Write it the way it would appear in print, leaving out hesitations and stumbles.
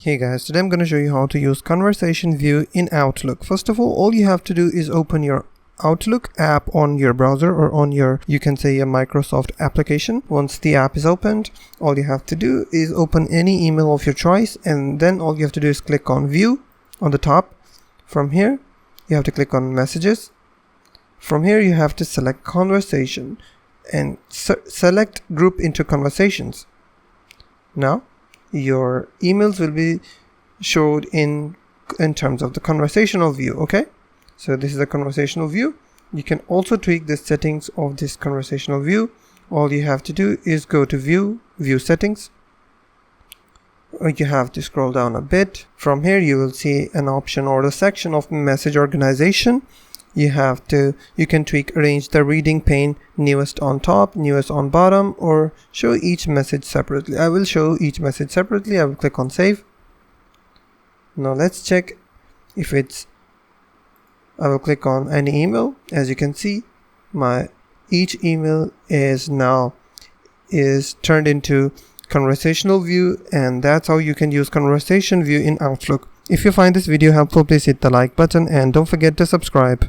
Hey guys, today I'm going to show you how to use conversation view in Outlook. First of all you have to do is open your Outlook app on your browser or on your, you can say, a Microsoft application. Once the app is opened, all you have to do is open any email of your choice, and then all you have to do is click on view on the top. From here you have to click on messages. From here you have to select conversation and select group into conversations. Now your emails will be showed in terms of the conversational view. Okay, so this is the conversational view. You can also tweak the settings of this conversational view. All you have to do is go to view settings. You have to scroll down a bit. From here you will see an option or a section of message organization. You can tweak arrange the reading pane, newest on top, newest on bottom, or show each message separately. I will show each message separately. I will click on save. Now let's check if I will click on any email. As you can see, each email is turned into conversational view, and that's how you can use conversation view in Outlook. If you find this video helpful, please hit the like button and don't forget to subscribe.